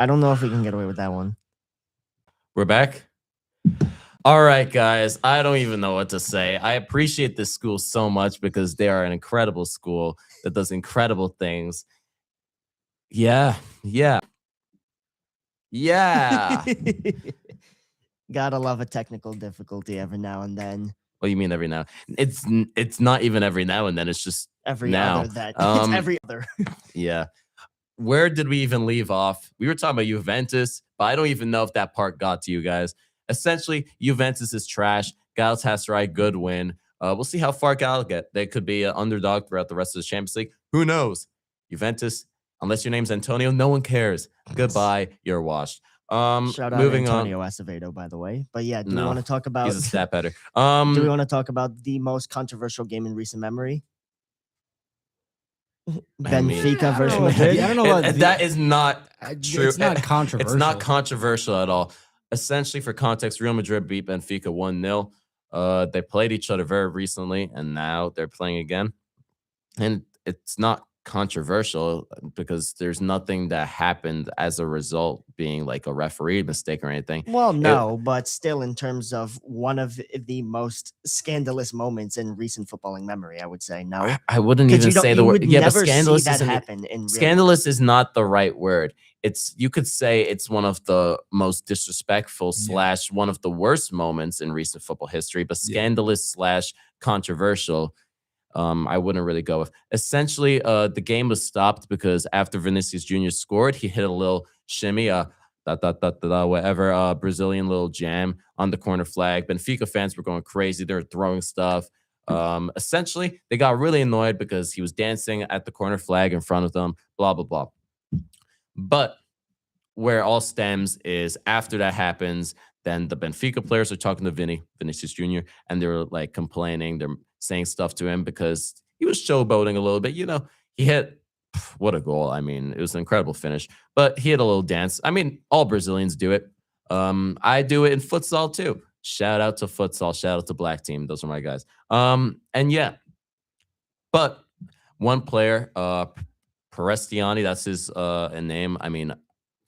I don't know if we can get away with that one. We're back. All right, guys. I don't even know what to say. I appreciate this school so much because they are an incredible school that does incredible things. Yeah. Gotta love a technical difficulty every now and then. What do you mean every now? It's not even every now and then. It's just Every now. other that it's every other. Yeah. Where did we even leave off? We were talking about Juventus, but I don't even know if that part got to you guys. Essentially, Juventus is trash. Galatasaray, good win. We'll see how far Gal get. They could be an underdog throughout the rest of the Champions League. Who knows? Juventus, unless your name's Antonio, no one cares. Goodbye, you're washed. Shout out moving Antonio on. Acevedo, by the way. But yeah, do we No, want to talk about He's a stat better. do we want to talk about the most controversial game in recent memory? Benfica versus Madrid. I don't know what that is not true. It's not controversial. It's not controversial at all. Essentially, for context, Real Madrid beat Benfica 1-0. They played each other very recently, and now they're playing again. And it's not controversial because there's nothing that happened as a result being like a referee mistake or anything. Well, no, but still, in terms of one of the most scandalous moments in recent footballing memory, I would say no. I wouldn't even say the word. Yeah, but scandalous that happen in scandalous is not the right word. You could say it's one of the most disrespectful / one of the worst moments in recent football history, but scandalous / controversial. I wouldn't really go with. Essentially, the game was stopped because after Vinicius Jr. scored, he hit a little shimmy, whatever, Brazilian little jam on the corner flag. Benfica fans were going crazy. They were throwing stuff. Essentially, they got really annoyed because he was dancing at the corner flag in front of them, blah, blah, blah. But where it all stems is after that happens, then the Benfica players are talking to Vinicius Jr., and they're like complaining. They're saying stuff to him because he was showboating a little bit. You know, he hit, what a goal. I mean, it was an incredible finish, but he had a little dance. I mean, all Brazilians do it. I do it in futsal too. Shout out to futsal. Shout out to Black Team. Those are my guys. And yeah, but one player, Perestiani, that's his name. I mean,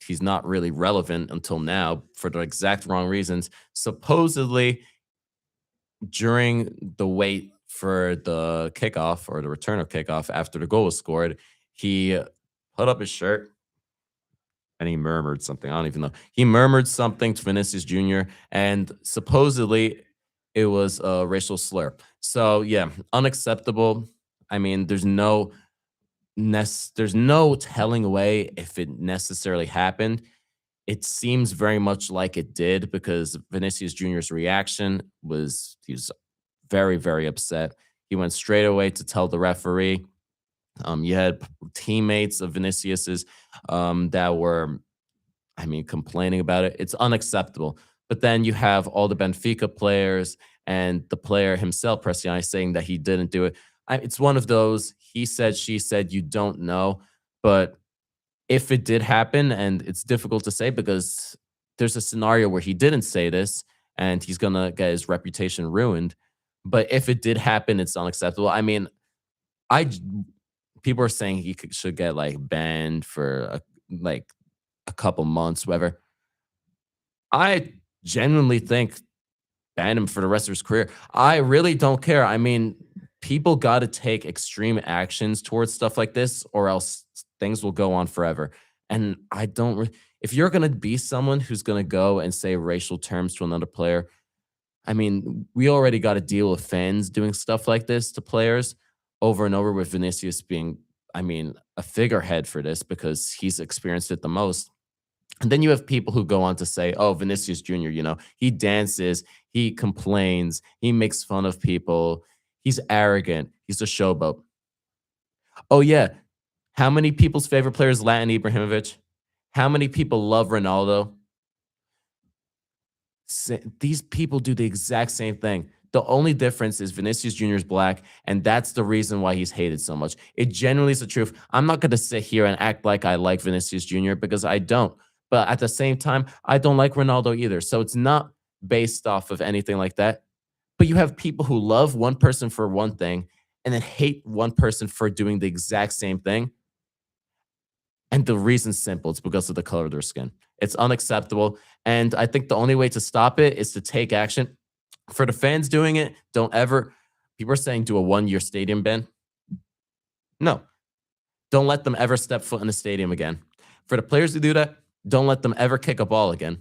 he's not really relevant until now for the exact wrong reasons. Supposedly, during the wait for the kickoff or the return of kickoff after the goal was scored, he put up his shirt and he murmured something. I don't even know. He murmured something to Vinicius Jr. and supposedly it was a racial slur. So yeah, unacceptable. I mean, there's no telling away if it necessarily happened. It seems very much like it did because Vinicius Jr.'s reaction was he was very, very upset. He went straight away to tell the referee. You had teammates of Vinicius's that were, I mean, complaining about it. It's unacceptable. But then you have all the Benfica players and the player himself, Pressiani, saying that he didn't do it. It's one of those he said, she said, you don't know. But if it did happen, and it's difficult to say because there's a scenario where he didn't say this and he's going to get his reputation ruined. But if it did happen, it's unacceptable. I mean, people are saying he should get like banned for a couple months, whatever. I genuinely think ban him for the rest of his career. I really don't care. I mean, people got to take extreme actions towards stuff like this or else things will go on forever. And I don't, if you're going to be someone who's going to go and say racial terms to another player, I mean, we already got to deal with fans doing stuff like this to players over and over with Vinicius being, I mean, a figurehead for this because he's experienced it the most. And then you have people who go on to say, oh, Vinicius Jr., you know, he dances, he complains, he makes fun of people, he's arrogant, he's a showboat. Oh, yeah. How many people's favorite player is Zlatan Ibrahimovic? How many people love Ronaldo? These people do the exact same thing. The only difference is Vinicius Jr. is black, and that's the reason why he's hated so much. It genuinely is the truth. I'm not going to sit here and act like I like Vinicius Jr. because I don't. But at the same time, I don't like Ronaldo either. So it's not based off of anything like that. But you have people who love one person for one thing and then hate one person for doing the exact same thing. And the reason's simple. It's because of the color of their skin. It's unacceptable. And I think the only way to stop it is to take action. For the fans doing it, don't ever, people are saying do a 1-year stadium ban. No, don't let them ever step foot in the stadium again. For the players who do that, don't let them ever kick a ball again.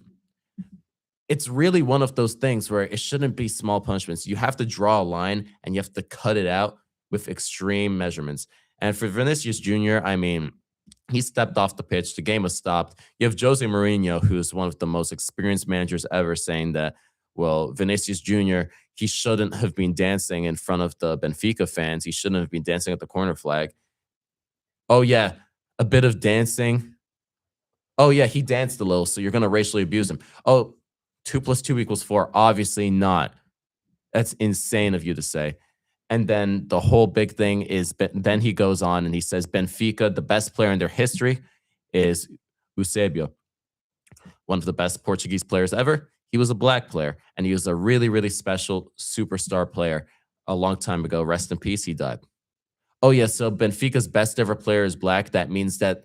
It's really one of those things where it shouldn't be small punishments. You have to draw a line and you have to cut it out with extreme measurements. And for Vinicius Jr., I mean, he stepped off the pitch. The game was stopped. You have Jose Mourinho, who's one of the most experienced managers ever, saying that, well, Vinicius Jr., he shouldn't have been dancing in front of the Benfica fans. He shouldn't have been dancing at the corner flag. Oh, yeah, a bit of dancing. Oh, yeah, he danced a little, so you're going to racially abuse him. Oh, 2 + 2 = 4. Obviously not. That's insane of you to say. And then the whole big thing is, then he goes on and he says, Benfica, the best player in their history is Eusebio, one of the best Portuguese players ever. He was a black player, and he was a really, really special superstar player a long time ago. Rest in peace, he died. Oh, yeah, so Benfica's best ever player is black. That means that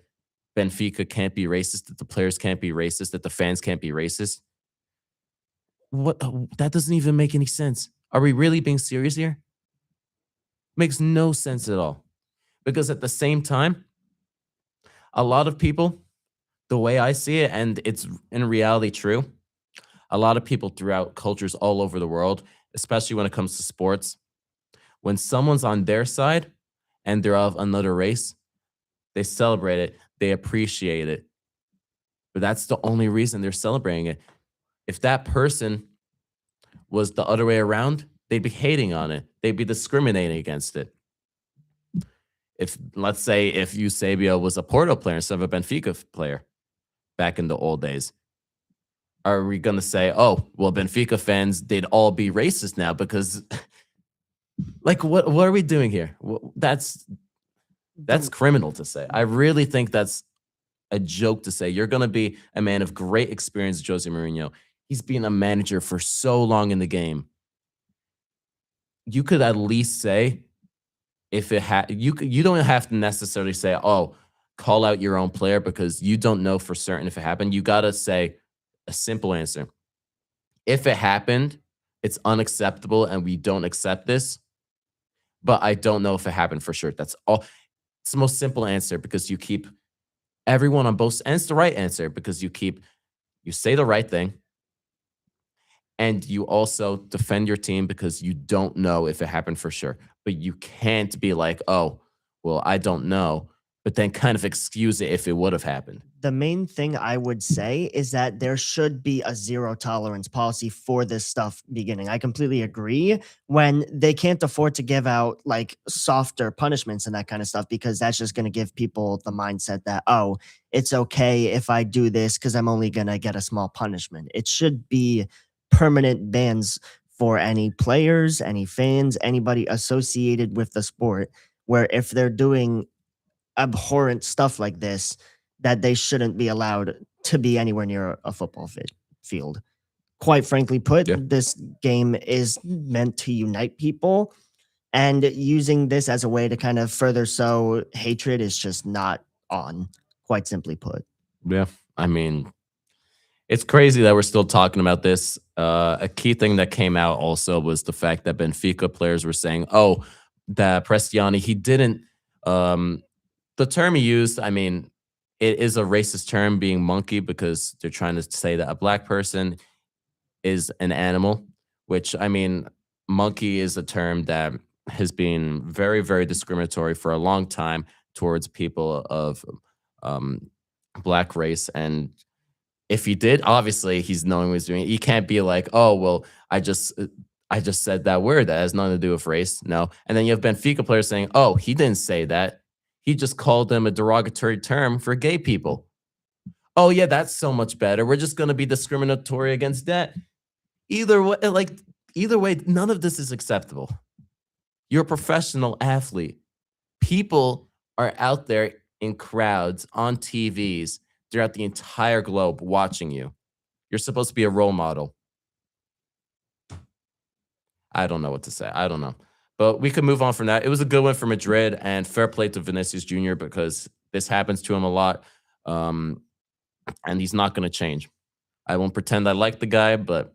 Benfica can't be racist, that the players can't be racist, that the fans can't be racist. What? That doesn't even make any sense. Are we really being serious here? Makes no sense at all. Because at the same time, a lot of people, the way I see it, and it's in reality true, a lot of people throughout cultures all over the world, especially when it comes to sports, when someone's on their side and they're of another race, they celebrate it, they appreciate it. But that's the only reason they're celebrating it. If that person was the other way around, they'd be hating on it. They'd be discriminating against it. If, let's say, if Eusebio was a Porto player instead of a Benfica player back in the old days, are we going to say, oh, well, Benfica fans, they'd all be racist now because, like, what are we doing here? That's criminal to say. I really think that's a joke to say. You're going to be a man of great experience, Jose Mourinho. He's been a manager for so long in the game. You could at least say, if it had, you don't have to necessarily say, oh, call out your own player because you don't know for certain if it happened. You got to say a simple answer. If it happened, it's unacceptable and we don't accept this, but I don't know if it happened for sure. That's all. It's the most simple answer because you keep everyone on both, and it's the right answer because you say the right thing. And you also defend your team because you don't know if it happened for sure. But you can't be like, oh, well, I don't know, but then kind of excuse it if it would have happened. The main thing I would say is that there should be a zero tolerance policy for this stuff beginning. I completely agree when they can't afford to give out like softer punishments and that kind of stuff, because that's just going to give people the mindset that, oh, it's okay if I do this because I'm only going to get a small punishment. It should be permanent bans for any players, any fans, anybody associated with the sport, where if they're doing abhorrent stuff like this, that they shouldn't be allowed to be anywhere near a football field. Quite frankly put, Yeah. this game is meant to unite people, and using this as a way to kind of further sow hatred is just not on, quite simply put. Yeah. I mean, it's crazy that we're still talking about this. A key thing that came out also was the fact that Benfica players were saying, oh, that Prestiani, he didn't, the term he used, I mean, it is a racist term, being monkey, because they're trying to say that a black person is an animal, which, I mean, monkey is a term that has been very, very discriminatory for a long time towards people of black race. And if he did, obviously he's knowing what he's doing. He can't be like, oh, well, I just said that word that has nothing to do with race. No. And then you have Benfica players saying, oh, he didn't say that. He just called them a derogatory term for gay people. Oh, yeah, that's so much better. We're just going to be discriminatory against that. Either way, none of this is acceptable. You're a professional athlete. People are out there in crowds on TVs throughout the entire globe watching you. You're supposed to be a role model. I don't know what to say. I don't know. But we could move on from that. It was a good one for Madrid, and fair play to Vinicius Jr. because this happens to him a lot. And he's not going to change. I won't pretend I like the guy, but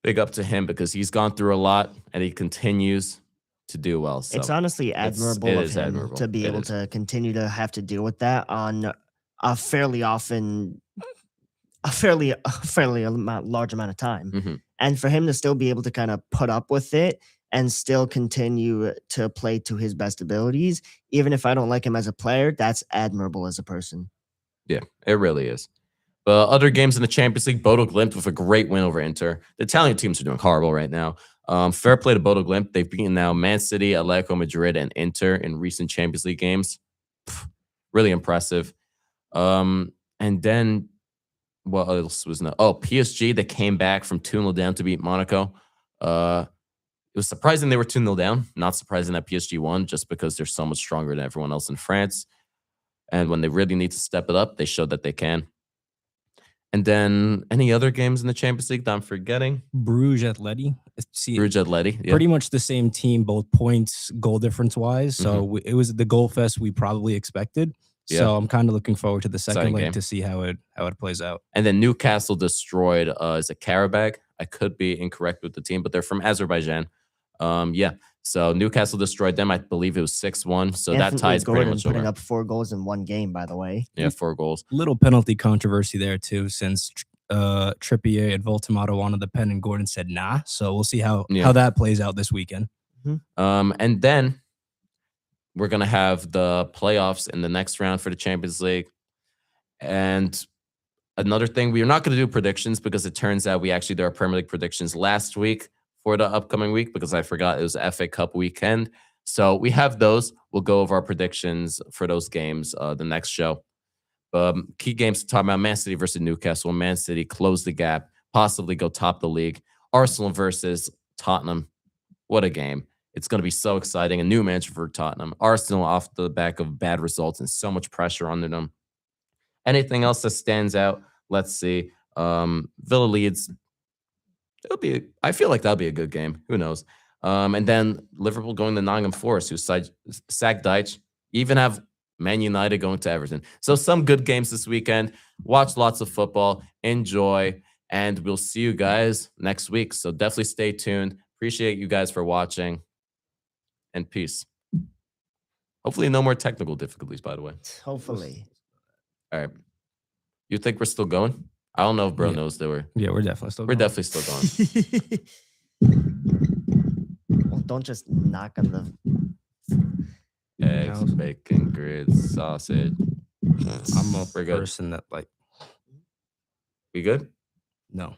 big up to him because he's gone through a lot and he continues to do well. So It's honestly it admirable of is him admirable. to be It able is. to continue to have to deal with that on a fairly often, a fairly large amount of time. Mhm. And for him to still be able to kind of put up with it and still continue to play to his best abilities, even if I don't like him as a player, that's admirable as a person. Yeah, it really is. But other games in the Champions League, Bodo Glimt with a great win over Inter. The Italian teams are doing horrible right now. Fair play to Bodo Glimt. They've beaten now Man City, Atletico Madrid, and Inter in recent Champions League games. Really impressive. And then what else was not? Oh, PSG, they came back from 2-0 down to beat Monaco. It was surprising they were 2-0 down. Not surprising that PSG won just because they're so much stronger than everyone else in France. And when they really need to step it up, they showed that they can. And then any other games in the Champions League that I'm forgetting? Bruges Atleti. See, Bruges Atleti. Yeah. pretty much the same team, both points, goal difference wise. So it was the goal fest we probably expected. Yeah. So I'm kind of looking forward to the second Exciting leg game. to see how it plays out. And then Newcastle destroyed is it Karabakh? I could be incorrect with the team, but they're from Azerbaijan. Yeah. So Newcastle destroyed them. I believe it was 6-1. So that Anthony ties pretty Gordon much putting over. up 4 goals in one game, by the way. Yeah, 4 goals. Little penalty controversy there too, since Trippier and Voltamato wanted the pen and Gordon said nah. So we'll see how that plays out this weekend. And then we're gonna have the playoffs in the next round for the Champions League. And another thing, we are not going to do predictions because it turns out we actually did our Premier League predictions last week for the upcoming week because I forgot it was FA Cup weekend. So we have those. We'll go over our predictions for those games the next show. Key games to talk about: Man City versus Newcastle. Man City close the gap, possibly go top the league. Arsenal versus Tottenham. What a game. It's going to be so exciting. A new manager for Tottenham. Arsenal off the back of bad results and so much pressure under them. Anything else that stands out? Let's see. Villa Leeds. I feel like that'll be a good game. Who knows? And then Liverpool going to Nottingham Forest, who sacked Dyche. Even have Man United going to Everton. So some good games this weekend. Watch lots of football. Enjoy. And we'll see you guys next week. So definitely stay tuned. Appreciate you guys for watching. And peace. Hopefully no more technical difficulties, by the way. Hopefully. All right. You think we're still going? I don't know if bro knows that we're. Yeah, we're definitely still. We're going. definitely still going. Well, don't just knock on the. Eggs, bacon, grits, sausage. I'm a We're good. person that like. We good? No.